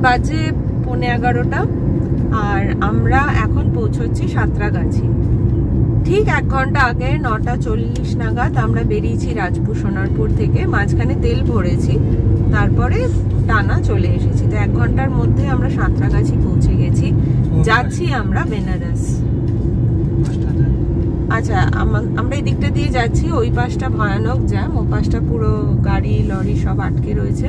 বাজে 11:15 আর আমরা এখন পৌঁছচ্ছি সাঁতরাগাছি। ঠিক 1 ঘন্টা আগে 9:40 নাগাদ আমরা বেরিয়েছি রাজপুর সোনারপুর থেকে। মাঝখানে তেল ভরেছি, তারপরে টানা চলে এসেছি। তো 1 ঘন্টার মধ্যে আমরা সাঁতরাগাছি পৌঁছে গেছি। যাচ্ছি আমরা বেনারস। আচ্ছা, আমরা এই দিকটা দিয়ে যাচ্ছি। ওই পাশটা ভয়ানক জ্যাম, ও পাশটা পুরো গাড়ি লরি সব আটকে রয়েছে।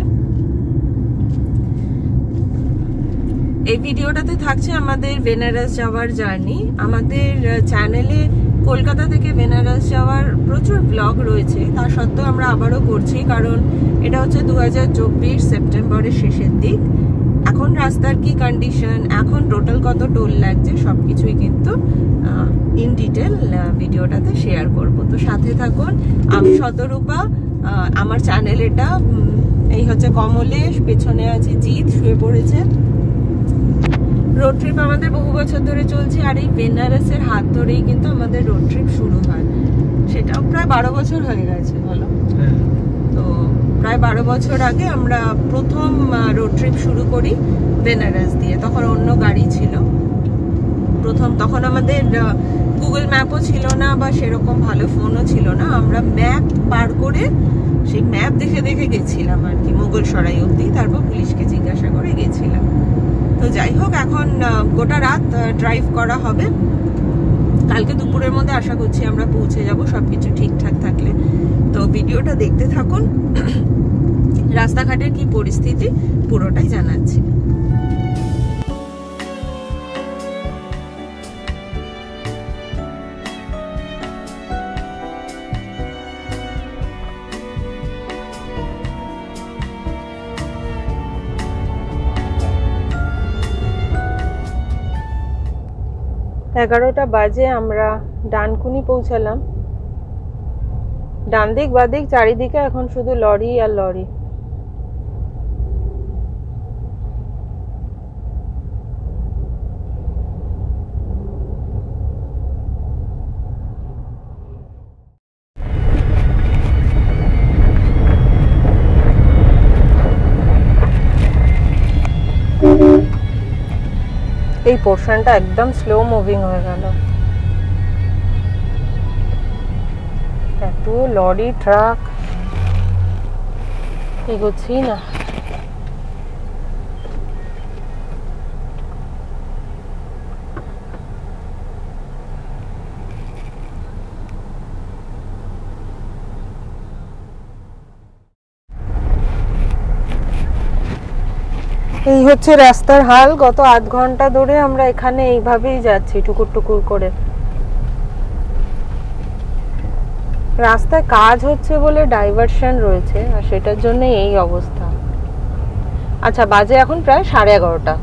এই ভিডিওটাতে থাকছে আমাদের বেনারস যাওয়ার জার্নি। আমাদের চ্যানেলে কলকাতা থেকে বেনারস যাওয়ার প্রচুর ব্লগ রয়েছে, তা সত্ত্বেও আমরা আবারও করছি, কারণ এটা হচ্ছে 2024 সেপ্টেম্বরের শেষের দিক। এখন রাস্তার কি কন্ডিশন, এখন টোটাল কত টোল লাগছে, সবকিছুই কিন্তু ইন ডিটেল ভিডিওটাতে শেয়ার করব। তো সাথে থাকুন। আমি শতরূপা, আমার চ্যানেল এটা। এই হচ্ছে কমলেশ, পেছনে আছে জিৎ, শুয়ে পড়েছে। রোড ট্রিপ আমাদের বহু বছর ধরে চলছে, আর এই বেনারসের হাত ধরেই কিন্তু আমাদের রোড ট্রিপ শুরু হয়। সেটাও প্রায় 12 বছর হয়ে গেছে, বলো। তো প্রায় 12 বছর আগে আমরা প্রথম রোড ট্রিপ শুরু করি বেনারস দিয়ে। তখন অন্য গাড়ি ছিল প্রথম। তখন আমাদের গুগল ম্যাপও ছিল না, বা সেরকম ভালো ফোনও ছিল না। আমরা ম্যাপ পার করে, সেই ম্যাপ দেখে দেখে গেছিলাম আর কি, মুঘলসরাই অবধি। তারপর পুলিশকে জিজ্ঞাসা করে গেছিলাম। তো যাই হোক, এখন গোটা রাত ড্রাইভ করা হবে। কালকে দুপুরের মধ্যে আশা করছি আমরা পৌঁছে যাব, সবকিছু ঠিকঠাক থাকলে। তো ভিডিওটা দেখতে থাকুন। রাস্তাঘাটের কি পরিস্থিতি পুরোটাই জানাচ্ছি। এগারোটা বাজে আমরা ডানকুনি পৌঁছালাম। ডান দিক বাদিক চারিদিকে এখন শুধু লরি আর লরি। এই পোর্শনটা একদম স্লো মুভিং হয়ে গেল। এত লরি ট্রাক এগোচ্ছি না। এই হচ্ছে রাস্তার হাল। গত 8 ঘন্টা ধরে আমরা এখানে এইভাবেই যাচ্ছি, টুকুর টুকুর করে। রাস্তায় কাজ হচ্ছে বলে ডাইভারশন রয়েছে, আর সেটার জন্য এই অবস্থা। আচ্ছা, বাজে এখন প্রায় 11:30।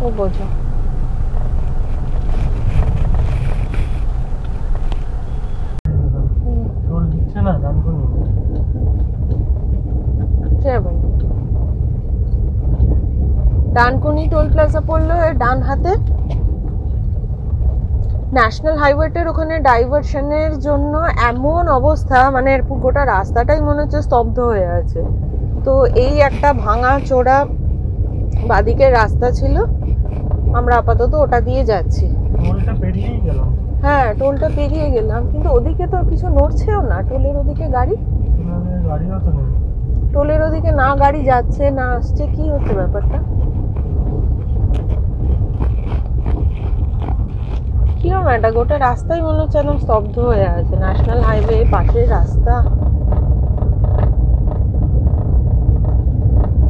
ও বোঝো, ডানকুনি টোল প্লাজা পড়লো ডান হাতে। ন্যাশনাল হাইওয়েটার ওখানে ডাইভারশনের জন্য এমন অবস্থা, মানে গোটা রাস্তাটাই মনে হচ্ছে স্তব্ধ হয়ে আছে। তো এই একটা ভাঙা চোরা বাদিকের রাস্তা ছিল, আমরা আপাতত ওটা দিয়ে যাচ্ছি। হ্যাঁ, টোলটা পেরিয়ে গেলাম, কিন্তু ওদিকে তো কিছু নড়ছেও না। টোলের ওদিকে গাড়ি, টোলের ওদিকে না গাড়ি যাচ্ছে না আসছে, কি হচ্ছে ব্যাপারটা? কিরম একটা গোটা রাস্তাই মনে হচ্ছে একদম স্তব্ধ হয়ে আছে। ন্যাশনাল হাইওয়ে, পাশের রাস্তা।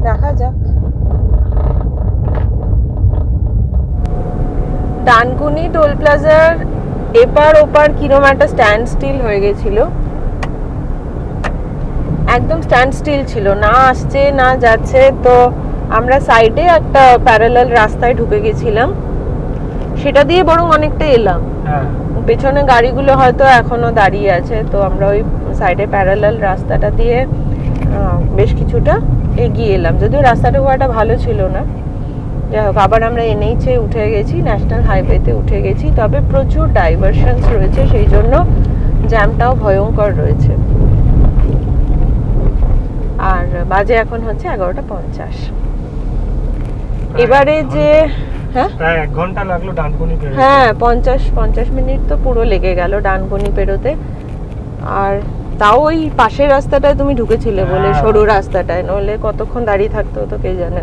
দেখা যাক। ডানকুনি টোল প্লাজার এপার ওপার কিরম একটা স্ট্যান্ড স্টিল হয়ে গেছিল, একদম স্ট্যান্ড স্টিল ছিল, না আসছে না যাচ্ছে। তো আমরা সাইডে একটা প্যারালাল রাস্তায় ঢুকে গেছিলাম, সেটা দিয়ে বরং অনেকটা এলাম। পেছনে গাড়িগুলো হয়তো এখনো দাঁড়িয়ে আছে, তো আমরা ওই সাইডে প্যারালাল রাস্তাটা দিয়ে বেশ কিছুটা এগিয়ে এলাম। যদিও রাস্তাটা খুব একটা ভালো ছিল না। যাই হোক, আবার আমরা NH এ উঠে গেছি, ন্যাশনাল হাইওয়েতে উঠে গেছি। তবে প্রচুর ডাইভারশনস রয়েছে, সেই জন্য জ্যামটাও ভয়ঙ্কর রয়েছে। আর বাজে এখন হচ্ছে 11:50। এবারে যে প্রায় 1 ঘন্টা লাগলো ডানকুনি পেরোতে। হ্যাঁ 50 মিনিট তো পুরো লেগে গেল ডানকুনি পেরোতে। আর তাও ওই পাশের রাস্তাটায় তুমি ঢুকেছিলে বলে, সরু রাস্তাটায়, নইলে কতক্ষণ দাঁড়িয়ে থাকতে হতো কে জানে।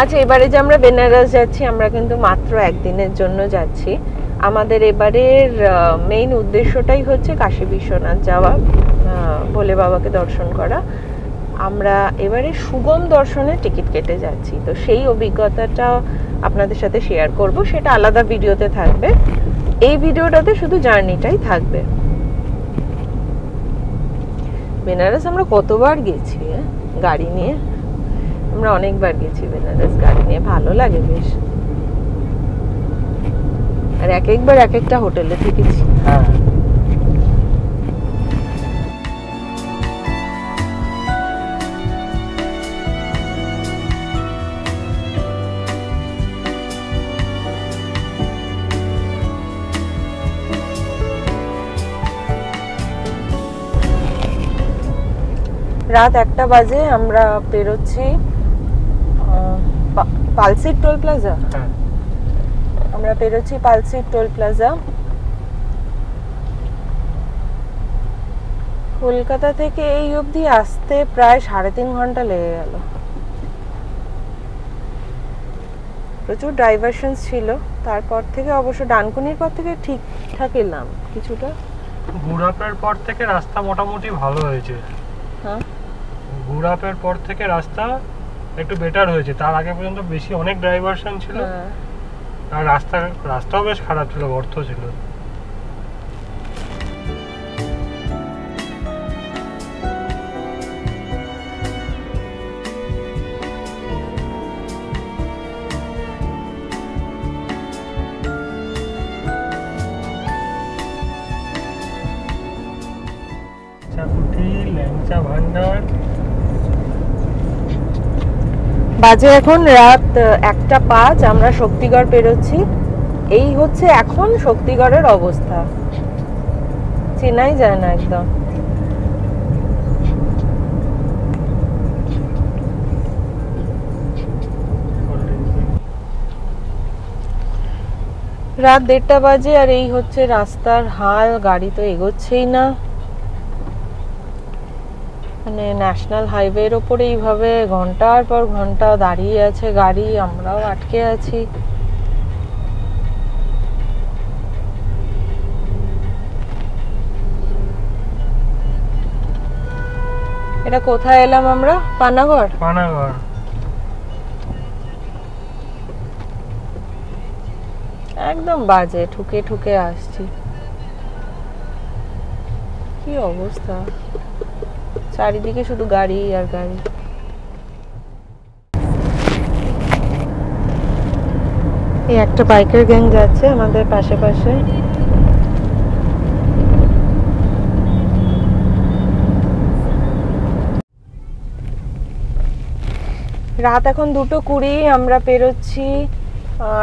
আচ্ছা, এবারে যে আমরা বেনারস যাচ্ছি, আমরা কিন্তু মাত্র একদিনের জন্য যাচ্ছি। আমাদের এবারের মেইন উদ্দেশ্যটাই হচ্ছে কাশী বিশ্বনাথ যাওয়া, ভোলে বাবাকে দর্শন করা। আমরা এবারে সুগম দর্শনে টিকিট কেটে যাচ্ছি, তো সেই অভিজ্ঞতাটা আপনাদের সাথে শেয়ার করব, সেটা আলাদা ভিডিওতে থাকবে। এই ভিডিওটাতে শুধু জার্নিটাই থাকবে। বেনারস আমরা কতবার গেছি গাড়ি নিয়ে, আমরা অনেকবার গেছি বেনারস গাড়ি নিয়ে, ভালো লাগে বেশ। আর এক একবার এক একটা হোটেলে থেকেছি। হ্যাঁ রাত 1টা বাজে, আমরা বেরোচ্ছি পালসির টোল প্লাজা। আমরা বেরোচ্ছি পালসির টোল প্লাজা। কলকাতা থেকে এই অবধি আসতে প্রায় 3.5 ঘন্টা লেগে গেল। প্রচুর ডাইভারশন ছিল, তারপর থেকে অবশ্য ডানকুনির পর থেকে ঠিকঠাক এলাম কিছুটা। গুড়াপের পর থেকে রাস্তা মোটামুটি ভালো হয়েছে। হ্যাঁ, গুড়াপের পর থেকে রাস্তা একটু বেটার হয়েছে, তার আগে পর্যন্ত বেশি অনেক ডাইভারশন ছিল। আর রাস্তাও বেশ খারাপ ছিল, গর্ত ছিল। বাজে এখন রাত 1:05, আমরা শক্তিগড় পেরোচ্ছি। এই হচ্ছে এখন শক্তিগড়ের অবস্থা, চেনাই যায় না একদম। রাত 1:30 বাজে, আর এই হচ্ছে রাস্তার হাল, গাড়ি তো এগোচ্ছেই না। মানে ন্যাশনাল হাইওয়ের ওপরে এইভাবে ঘন্টার পর ঘন্টা দাঁড়িয়ে আছে গাড়ি, আমরাও আটকে আছি। এটা কোথায় এলাম আমরা? পানাগড়। পানাগড় একদম বাজে, ঠুকে ঠুকে আসছি। কি অবস্থা, চারিদিকে শুধু গাড়ি আর গাড়ি। এই একটা বাইকের গ্যাং যাচ্ছে আমাদের পাশে পাশে। রাত এখন 2:20, আমরা পেরোচ্ছি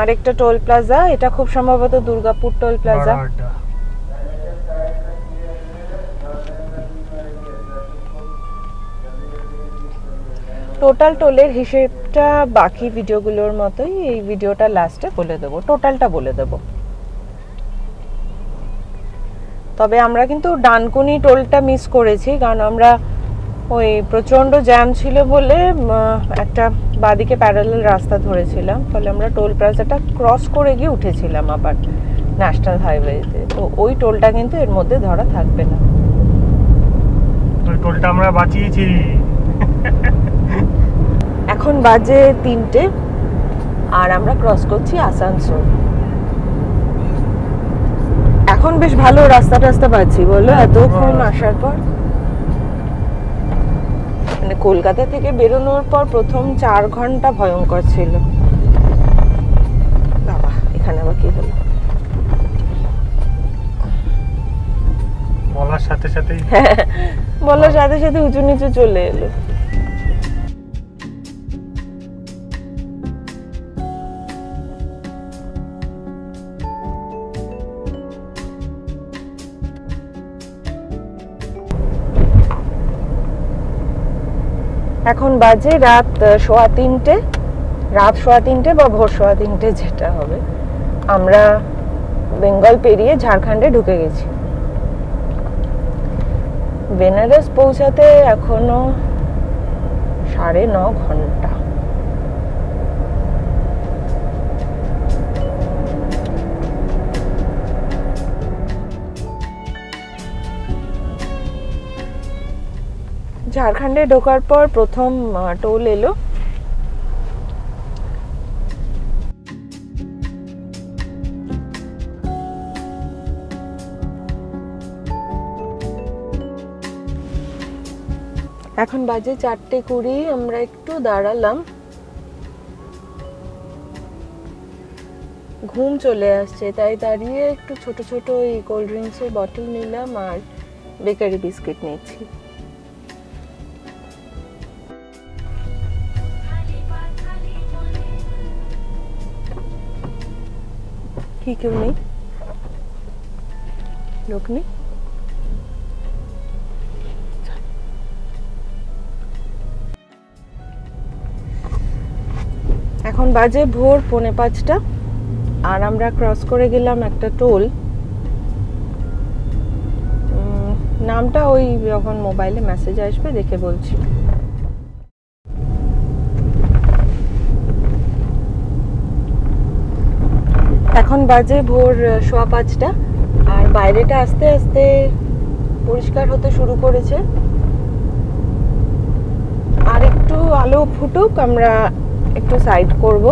আরেকটা টোল প্লাজা। এটা খুব সম্ভবত দুর্গাপুর টোল প্লাজা। টোটাল টোলের হিসেবটা বাকি ভিডিওগুলোর মতোই এই ভিডিওটা লাস্টে বলে দেবো, টোটালটা বলে দেবো। তবে আমরা কিন্তু ডানকুনি টোলটা মিস করেছি, কারণ আমরা ওই প্রচন্ড জ্যাম ছিল বলে একটা বাদিকে প্যারালাল রাস্তা ধরেছিলাম, ফলে আমরা টোল প্লাজাটা ক্রস করে গিয়ে উঠেছিলাম আবার ন্যাশনাল হাইওয়েতে। তো ওই টোলটা কিন্তু এর মধ্যে ধরা থাকবে না। ওই টোলটা আমরা বাঁচিয়েছি। এখন বাজে 3টে, আর আমরা ক্রস করছি আসানসোল। এখন বেশ ভালো রাস্তা পাচ্ছি বলো, এতক্ষণ আসার পর। মানে কলকাতা থেকে বেরোনোর পর প্রথম 4 ঘন্টা ভয়ঙ্কর ছিল। বাবা, এখানে আবার কি হলো? বলার সাথে সাথে উঁচু নিচু চলে এলো। এখন বাজে রাত 3:15, রাত 3:15 বা ভোর 3:15 যেটা হবে। আমরা বেঙ্গল পেরিয়ে ঝাড়খণ্ডে ঢুকে গেছি। বেনারস পৌঁছাতে এখনো 9.5 ঘন্টা। ঝাড়খণ্ডে ঢোকার পর প্রথম টোল এলো। এখন বাজে 4:20। আমরা একটু দাঁড়ালাম, ঘুম চলে আসছে, তাই দাঁড়িয়ে একটু ছোট ছোট এই কোল্ড ড্রিঙ্কসের বটল নিলাম আর বেকারি বিস্কিট নিচ্ছি। কি কেউ নেই, লোক নেই। এখন বাজে ভোর 4:45 আর আমরা ক্রস করে গেলাম একটা টোল। নামটা ওই যখন মোবাইলে মেসেজ আসবে দেখে বলছি। এখন বাজে ভোর 5:15 আর বাইরেটা আস্তে আস্তে পরিষ্কার হতে শুরু করেছে। আর একটু আলো ফুটুক, আমরা একটু সাইড করব,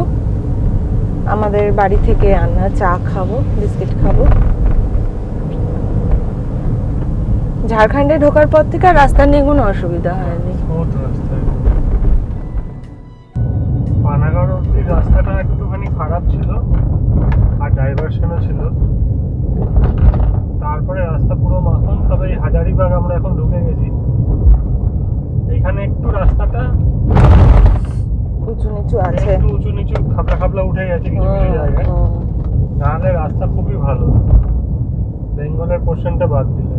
আমাদের বাড়ি থেকে আনা চা খাবো, বিস্কিট খাবো। ঝাড়খণ্ডে ঢোকার পর থেকে রাস্তা নিয়ে কোনো অসুবিধা হয়নি। পানাগড় অব্দি রাস্তাটা একটুখানি খারাপ ছিল আর ডাইভারশনও ছিল, তারপরে রাস্তা পুরো মাখন। তবে এই হাজারিবাগ আমরা এখন ঢুকে গেছি, এখানে একটু রাস্তাটা উঁচু নিচু আছে, একটু উঁচু নিচু খাপলা খাপলা উঠে গেছে কিছু কিছু জায়গায়, নাহলে রাস্তা খুবই ভালো বেঙ্গলের পোর্শনটা বাদ দিলে।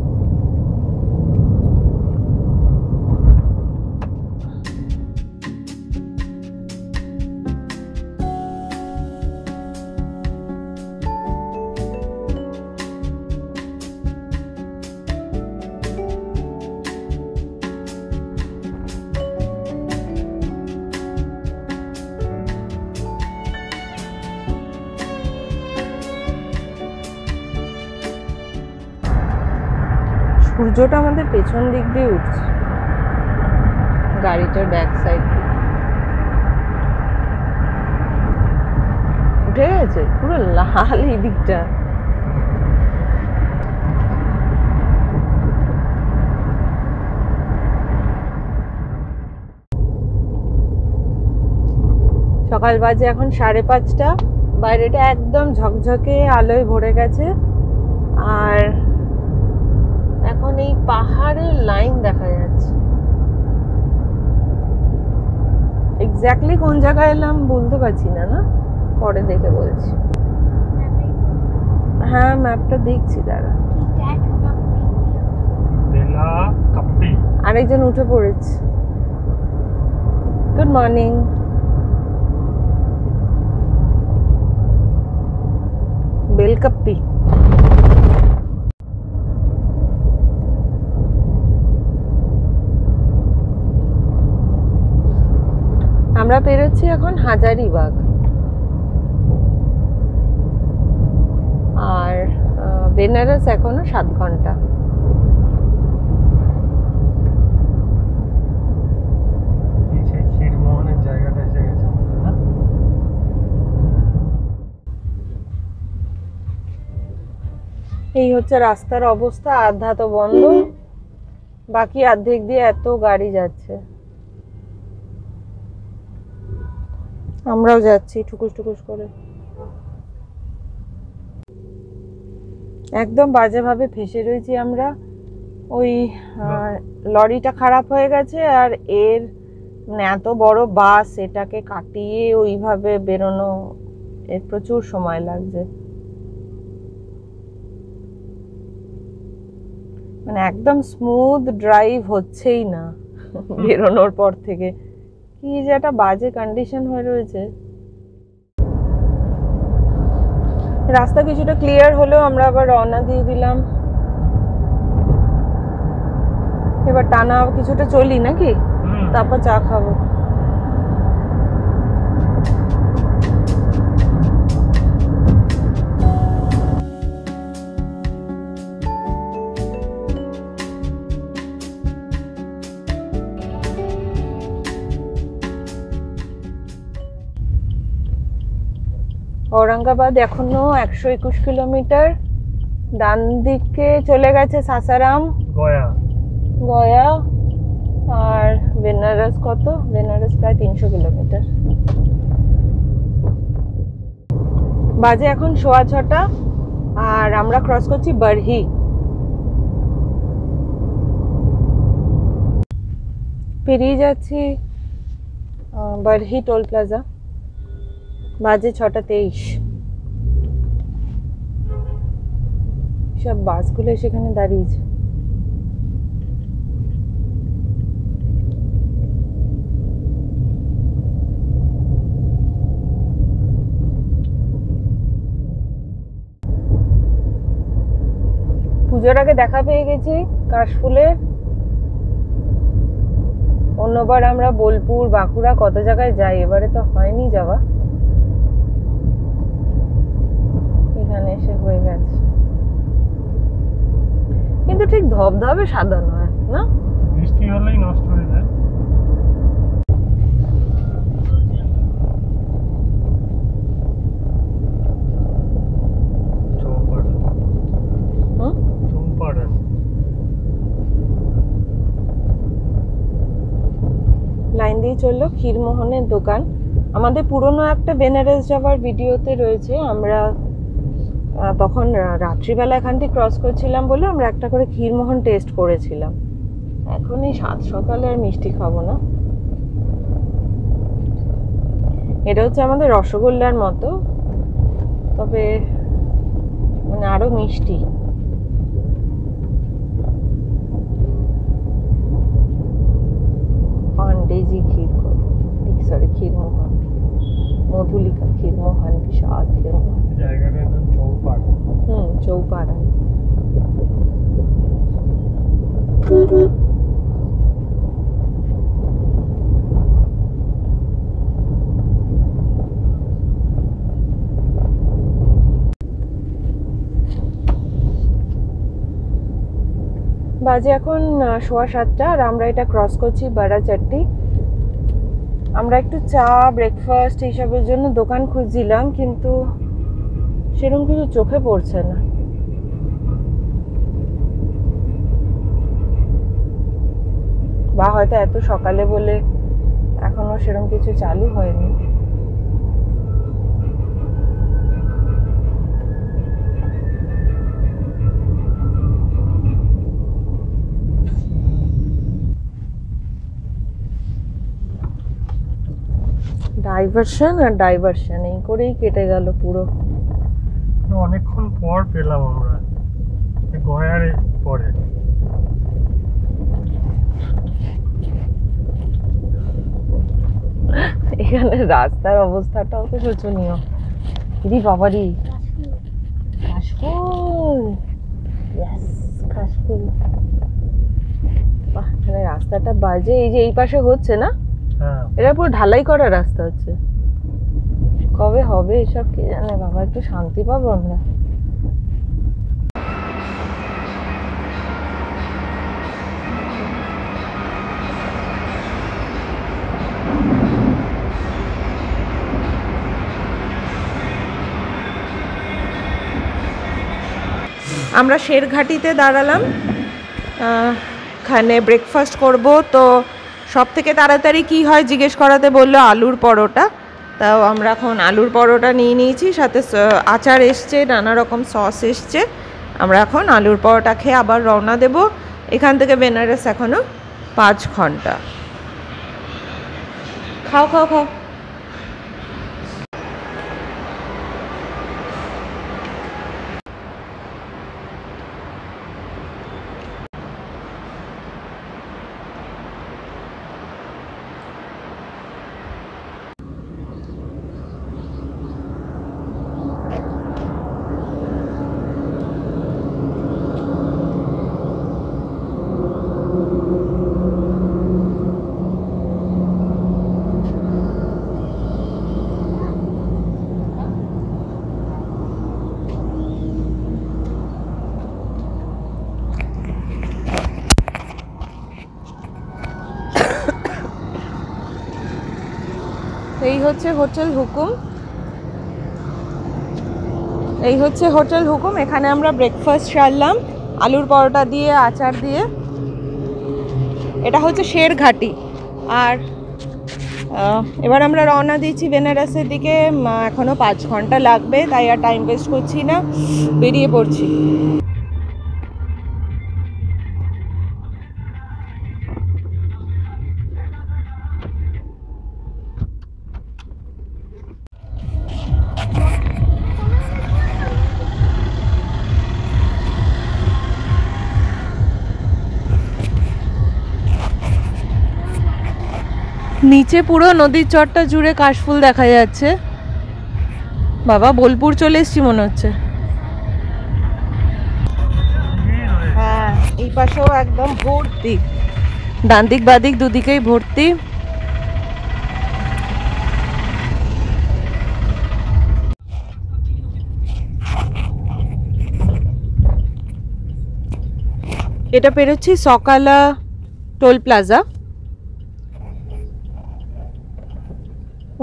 সূর্যটা আমাদের পেছন দিক দিয়ে উঠছে, গাড়িটার ব্যাক সাইড উঠে গেছে, পুরো লাল এই দিকটা। সকাল বাজে এখন 5:30, বাইরেটা একদম ঝকঝকে আলোয় ভরে গেছে। আর এখন এই পাহাড়ের লাইন দেখা যাচ্ছে, এক্স্যাক্টলি কোন জায়গায় এলাম বলতে পারছি না, না পরে দেখে বলছি। হ্যাঁ ম্যাপটা দেখছি, দাঁড়া। আরেকজন উঠে পড়েছে। Good morning. বেলকাপ্পি। আমরা পেরোচ্ছি এখন হাজারিবাগ। আর বেনারস এখনো 7 ঘন্টা। এই হচ্ছে রাস্তার অবস্থা, আধা তো বন্ধ, বাকি অর্ধেক দিয়ে এত গাড়ি যাচ্ছে। আমরাও যাচ্ছি ঠুকুস ঠুকুস করে। একদম বাজেভাবে ফেসে রয়েছি আমরা। ওই লরিটা খারাপ হয়ে গেছে আর এর এত বড় বাস, এটাকে কাটিয়ে ওইভাবে বেরোনো, এর প্রচুর সময় লাগছে। মানে একদম স্মুথ ড্রাইভ হচ্ছেই না বেরোনোর পর থেকে। কি যে একটা বাজে কন্ডিশন হয়ে রয়েছে। রাস্তা কিছুটা ক্লিয়ার হলেও আমরা আবার রওনা দিয়ে দিলাম। এবার টানা কিছুটা চলি নাকি, তারপর চা খাবো। औरंगाबाद এখনো 121 কিলোমিটার। ডান দিকে চলে গেছে সাসারাম, গয়া আর বেনারস। কত? বেনারস প্রায় 300 কিলোমিটার। বাজে এখন 6:15 আর আমরা ক্রস করছি বারহি। পেরিয়ে যাচ্ছি বারহি টোল প্লাজা। বাজে 6:23। সব বাসগুলো সেখানে দাঁড়িয়েছে। পুজোর আগে দেখা পেয়ে গেছি কাশফুলের। অন্যবার আমরা বোলপুর, বাঁকুড়া কত জায়গায় যাই, এবারে তো হয়নি যাওয়া। এখানে এসে হয়ে গেছে, কিন্তু ঠিক ধবধবে সাদা নয় না, বৃষ্টি হলেই নষ্ট হয়ে যায়। লাইন দিয়ে চললো ক্ষীরমোহনের দোকান। আমাদের পুরনো একটা বেনারস যাওয়ার ভিডিওতে রয়েছে, আমরা তখন রাত্রিবেলা এখান থেকে ক্রস করছিলাম বলে আমরা একটা করে ক্ষীরমোহন টেস্ট করেছিলাম। এখন এই 7 সকালে আর মিষ্টি খাবো না। এটা হচ্ছে আমাদের রসগোল্লার মতো, তবে মানে আরো মিষ্টি। पांडेजी खीर को, सॉरी खीरमोहन, मधुलिका खीरमोहन, विशाल खीरमोहन। জায়গাটার নাম চৌপাড়া। চৌপাড়া। বাজে এখন 7:15 আর আমরা এটা ক্রস করছি বারাচাট্টি। আমরা একটু চা, ব্রেকফাস্ট এইসবের জন্য দোকান খুঁজছিলাম, কিন্তু সেরকম কিছু চোখে পড়ছে না। বা হয়তো এত সকালে বলে এখনো সেরকম কিছু চালু হয়নি। ডাইভারশন আর ডাইভারশন এই করেই কেটে গেল পুরো। অনেকক্ষণ পর পেলাম আমরা গয়ার পরে। এখানে রাস্তার অবস্থাটাও তো শোচনীয়। ইদি বাবারি, কাশফুল, ইয়েস কাশফুল। বাহ, এখানে রাস্তাটা বাজে। এই যে এই পাশে হচ্ছে না, এটা পুরো ঢালাই করা রাস্তা হচ্ছে। কবে হবে এসব কে জানে বাবা, একটু শান্তি পাবো আমরা। আমরা শেরঘাটিতে দাঁড়ালাম, এখানে ব্রেকফাস্ট করব। তো সব থেকে তাড়াতাড়ি কি হয় জিজ্ঞেস করাতে বললো আলুর পরোটা। তাও আমরা এখন আলুর পরোটা নিয়ে নিয়েছি, সাথে আচার এসছে, নানা রকম সস এসছে। আমরা এখন আলুর পরোটা খেয়ে আবার রওনা দেব। এখান থেকে বেনারস এখনো 5 ঘন্টা। খাও খাও খাও। হচ্ছে হোটেল হুকুম, এই হচ্ছে হোটেল হুকুম। এখানে আমরা ব্রেকফাস্ট সারলাম আলুর পরোটা দিয়ে, আচার দিয়ে। এটা হচ্ছে শেরঘাটি। আর এবার আমরা রওনা দিচ্ছি বেনারসের দিকে। এখনও 5 ঘন্টা লাগবে, তাই আর টাইম ওয়েস্ট করছি না, বেরিয়ে পড়ছি। নিচে পুরো নদীর চরটা জুড়ে কাশফুল দেখা যাচ্ছে। বাবা, বোলপুর চলে এসছি মনে হচ্ছে। হ্যাঁ, এই পাশেও একদম ভর্তি, ডান দিক বাদিক দুদিকেই ভর্তি। এটা পেরোচ্ছি সকালা টোল প্লাজা।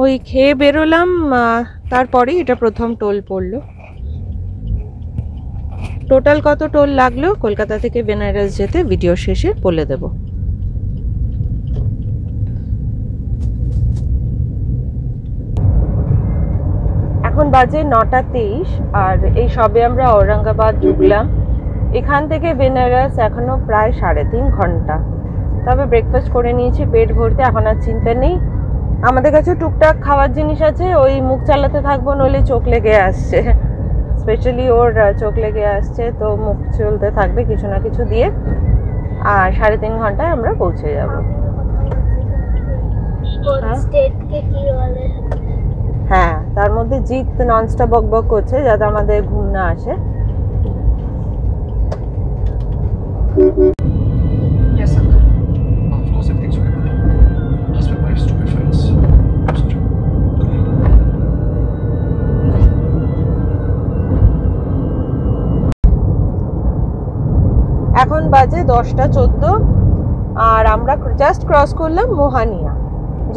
ওই খেয়ে বেরোলাম, তারপরেই এটা প্রথম টোল পড়লো। টোটাল কত টোল লাগলো কলকাতা থেকে বেনারস যেতে ভিডিও শেষে বলে দেব। এখন বাজে 9:23 আর এই সবে আমরা ঔরঙ্গাবাদ ঢুকলাম। এখান থেকে বেনারস এখনো প্রায় 3.5 ঘন্টা। তবে ব্রেকফাস্ট করে নিয়েছি পেট ভরতে, এখন আর চিন্তা নেই। আমাদের কাছে টুকটাক খাওয়ার জিনিস আছে, ওই মুখ চালাতে থাকবো, নইলে চোখ লেগে আসছে। স্পেশালি ওর চোখ লেগে আসছে, তো মুখ চলতে থাকবে কিছু না কিছু দিয়ে। আর 3.5 ঘন্টায় আমরা পৌঁছে যাব। হ্যাঁ, তার মধ্যে জিৎ ননস্টপ বকবক করছে যাতে আমাদের ঘুম না আসে। Yes, sir. Of course, everything's okay. Just with my stupid friends. এখন বাজে 10:14 আর আমরা জাস্ট ক্রস করলাম মোহানিয়া।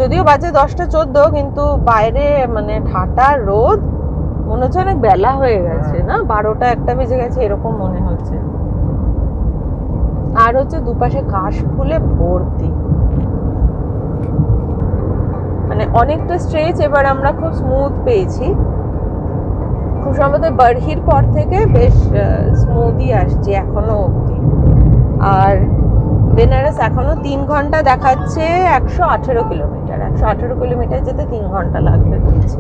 যদিও বাজে 10:14, কিন্তু বাইরে মানে ঠাটা রোদ, মনে হচ্ছে অনেক বেলা হয়ে গেছে না, 12টা-1টা বেজে গেছে এরকম মনে হচ্ছে। আর হচ্ছে দুপাশে কাশ ফুলে ভর্তি, মানে অনেকটা স্ট্রেচ এবার আমরা খুব স্মুথ পেয়েছি। খুব সম্ভবত বারহির পর থেকে বেশ স্মুথই আসছে এখনো অবধি। আর বেনারস এখনো 3 ঘন্টা দেখাচ্ছে, 118 কিলোমিটার। 118 কিলোমিটার যেতে 3 ঘন্টা লাগবে বলছে।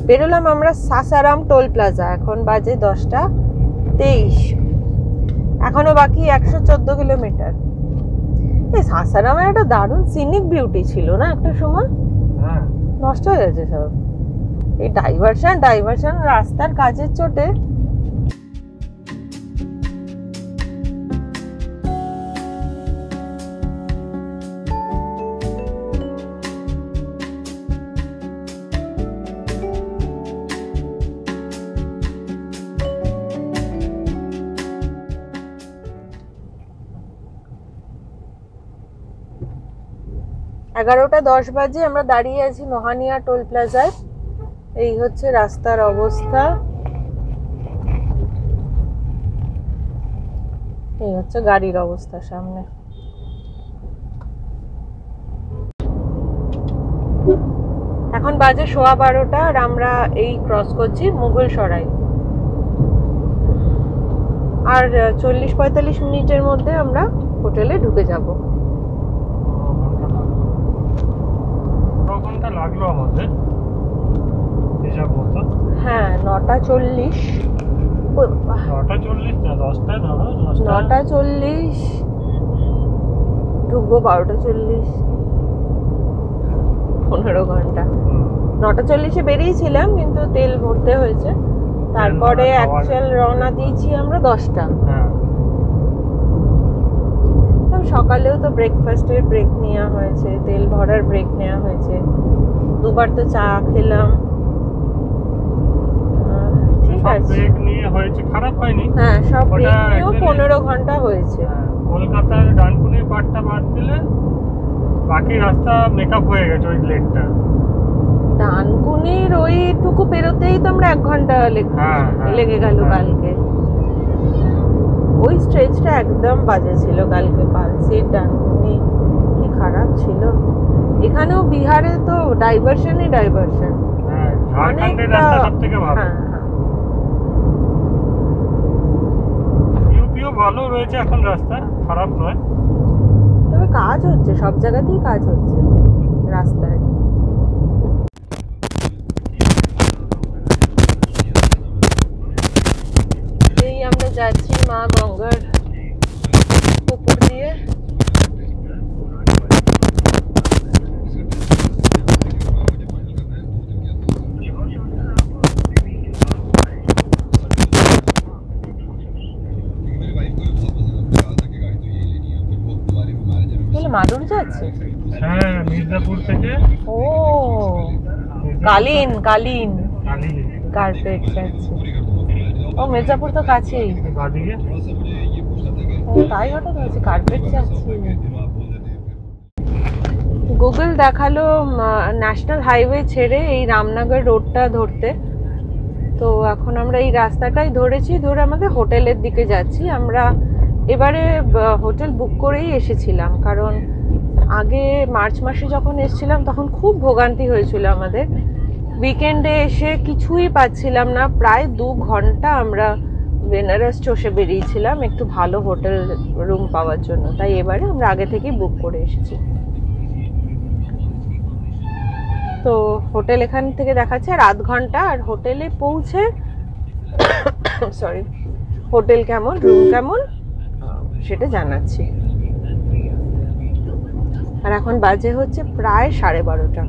বেরোলাম আমরা সাসারাম টোল প্লাজা। এখন বাজে 10:23, এখনো বাকি 114 কিলোমিটার। এই সাসারামের একটা দারুণ সিনিক বিউটি ছিল না একটা সময়, নষ্ট হয়ে গেছে সব। এই ডাইভারশন রাস্তার কাজের চোটে। এগারোটা 10 বাজে আমরা দাঁড়িয়ে আছি মোহানিয়া টোল প্লাজায়। এই হচ্ছে রাস্তার অবস্থা, এই হচ্ছে গাড়ির অবস্থা সামনে। এখন বাজে 12:15 আর আমরা এই ক্রস করছি মুঘল সরাই। আর 40-45 মিনিটের মধ্যে আমরা হোটেলে ঢুকে যাব। লাগলো আমাদের হিসাব মতো। হ্যাঁ, 9:40। 9:40 না 10টা না, 9:40 ঢুকবো, 12:40, 15 ঘন্টা। 9:40-এ বেরিয়েছিলাম, কিন্তু তেল ভরতে হয়েছে। তারপরে অ্যাকচুয়াল রওনা দিয়েছি আমরা 10টা। সকালেও তো ব্রেকফাস্টের ব্রেক নেওয়া হয়েছে, তেল ভরার ব্রেক নেওয়া হয়েছে, দুবার তো চা খেলাম। ঠিক আছে, ব্রেক নিয়ে হয়েছে, খারাপ হয়নি। হ্যাঁ, সব ব্রেক নিয়েও 15 ঘন্টা হয়েছে। কলকাতার ডানকুনির পার্টটা বাদ দিলে বাকি রাস্তা মেকআপ হয়ে গেছে ওই লেকটা। ডানকুনির ওইটুকু পেরোতেই তো আমরা 1 ঘন্টা লেগে গেল কালকে। ওই স্ট্রেচটা একদম বাজে ছিল কালকে, পালসির ডানকুনি কি খারাপ ছিল। এখানেও বিহারে তো ডাইভারশনই ডাইভারশন। ঝাড়খণ্ডের রাস্তা সবথেকে ভালো। ইউপিও ভালো রয়েছে এখন, রাস্তা খারাপ নয়, তবে কাজ হচ্ছে, সব জায়গাতেই কাজ হচ্ছে রাস্তায়। এই আমরা যাচ্ছি মা গঙ্গার উপর দিয়ে। মাদুর যাচ্ছে, হ্যাঁ, মির্জাপুর থেকে। ও কালীন কার্পেট যাচ্ছে। ও মির্জাপুর তো কাছেই, তাই হঠাৎ হয়েছে কার্পেট যাচ্ছে। গুগল দেখালো ন্যাশনাল হাইওয়ে ছেড়ে এই রামনগর রোডটা ধরতে। তো এখন আমরা এই রাস্তাটাই ধরেছি, ধরে আমাদের হোটেলের দিকে যাচ্ছি। আমরা এবারে হোটেল বুক করেই এসেছিলাম, কারণ আগে মার্চ মাসে যখন এসেছিলাম তখন খুব ভোগান্তি হয়েছিল আমাদের। উইকেন্ডে এসে কিছুই পাচ্ছিলাম না, প্রায় 2 ঘন্টা আমরা বেনারস চষে বেরিয়েছিলাম একটু ভালো হোটেল রুম পাওয়ার জন্য। তাই এবারে আমরা আগে থেকেই বুক করে এসেছি। তো হোটেল এখান থেকে দেখাচ্ছে আর 1/2 ঘন্টা, আর হোটেলে পৌঁছে সরি হোটেল কেমন, রুম কেমন সেটা জানাচ্ছি। আর এখন বাজে হচ্ছে প্রায় 12:30।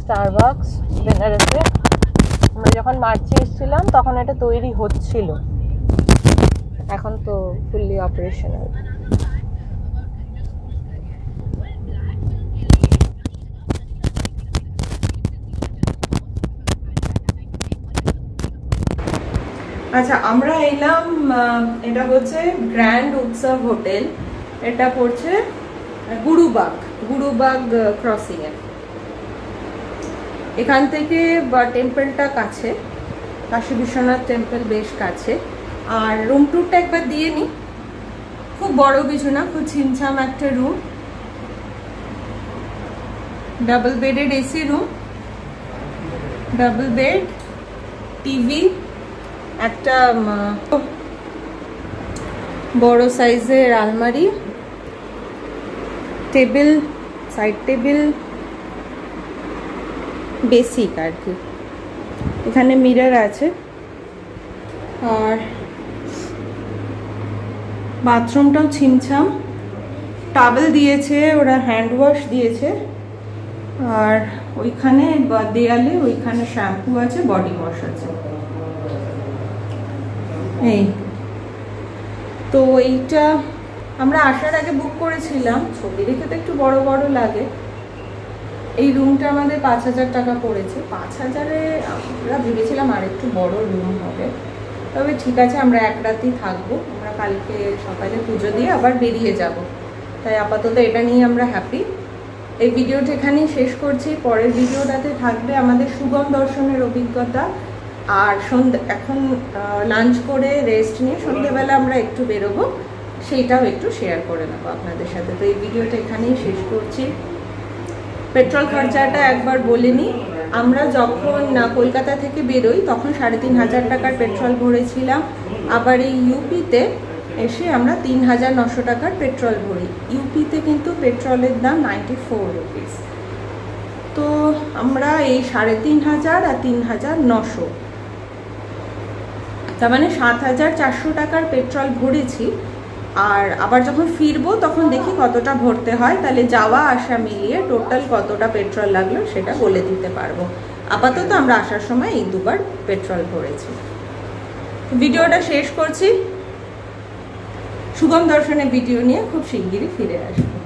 স্টারবাকস বেনারসে আমরা যখন মার্চে এসেছিলাম তখন এটা তৈরি হচ্ছিল, এখন তো ফুললি অপারেশনাল। আচ্ছা, আমরা এলাম, এটা হচ্ছে গ্র্যান্ড উৎসব হোটেল। এটা পড়ছে গুরুবাগ ক্রসিং এ। এখান থেকে টেম্পলটা কাছে, কাশী বিশ্বনাথ টেম্পল বেশ কাছে। আর রুম টুরটা একবার দিয়ে নি, খুব বড় কিছু না, খুব ছিমছাম একটা room, double bedded AC room, double bed, TV, একটা বড় সাইজের আলমারি, টেবিল, সাইড টেবিল, বেসিক আর কি। এখানে মিরর আছে, আর বাথরুমটাও ছিমছাম, টাওয়েল দিয়েছে ওরা, হ্যান্ড ওয়াশ দিয়েছে। আর ওইখানে দেয়ালে ওইখানে শ্যাম্পু আছে, বডি ওয়াশ আছে। এই তো এইটা আমরা আসার আগে বুক করেছিলাম, ছবি দেখে তো একটু বড় বড় লাগে। এই রুমটা আমাদের 5000 টাকা পড়েছে। 5000-এ আমরা ভেবেছিলাম আর একটু বড় রুম হবে, তবে ঠিক আছে, আমরা 1 রাতই থাকবো। আমরা কালকে সকালে পুজো দিয়ে আবার বেরিয়ে যাব, তাই আপাতত এটা নিয়ে আমরা হ্যাপি। এই ভিডিওটা এখানেই শেষ করছি। পরের ভিডিওটাতে থাকবে আমাদের সুগম দর্শনের অভিজ্ঞতা। আর এখন লাঞ্চ করে রেস্ট নিয়ে সন্ধ্যেবেলা আমরা একটু বেরোবো, সেইটাও একটু শেয়ার করে নেবো আপনাদের সাথে। তো এই ভিডিওটা এখানেই শেষ করছি। পেট্রোল খরচাটা একবার বলে নিই। আমরা যখন কলকাতা থেকে বেরোই তখন 3500 টাকার পেট্রোল ভরেছিলাম। আবার এই ইউপিতে এসে আমরা 3900 টাকার পেট্রোল ভরি। ইউপিতে কিন্তু পেট্রোলের দাম 94 রুপিস। তো আমরা এই 3500 আর 3900, তার মানে 7400 টাকার পেট্রোল ভরেছি। আর আবার যখন ফিরবো তখন দেখি কতটা ভরতে হয়, তাহলে যাওয়া আসা মিলিয়ে টোটাল কতটা পেট্রোল লাগলো সেটা বলে দিতে পারবো। আপাতত আমরা আসার সময় এই 2বার পেট্রোল ভরেছি। ভিডিওটা শেষ করছি। শুভম দর্শনের ভিডিও নিয়ে খুব শিগগিরই ফিরে আসবো।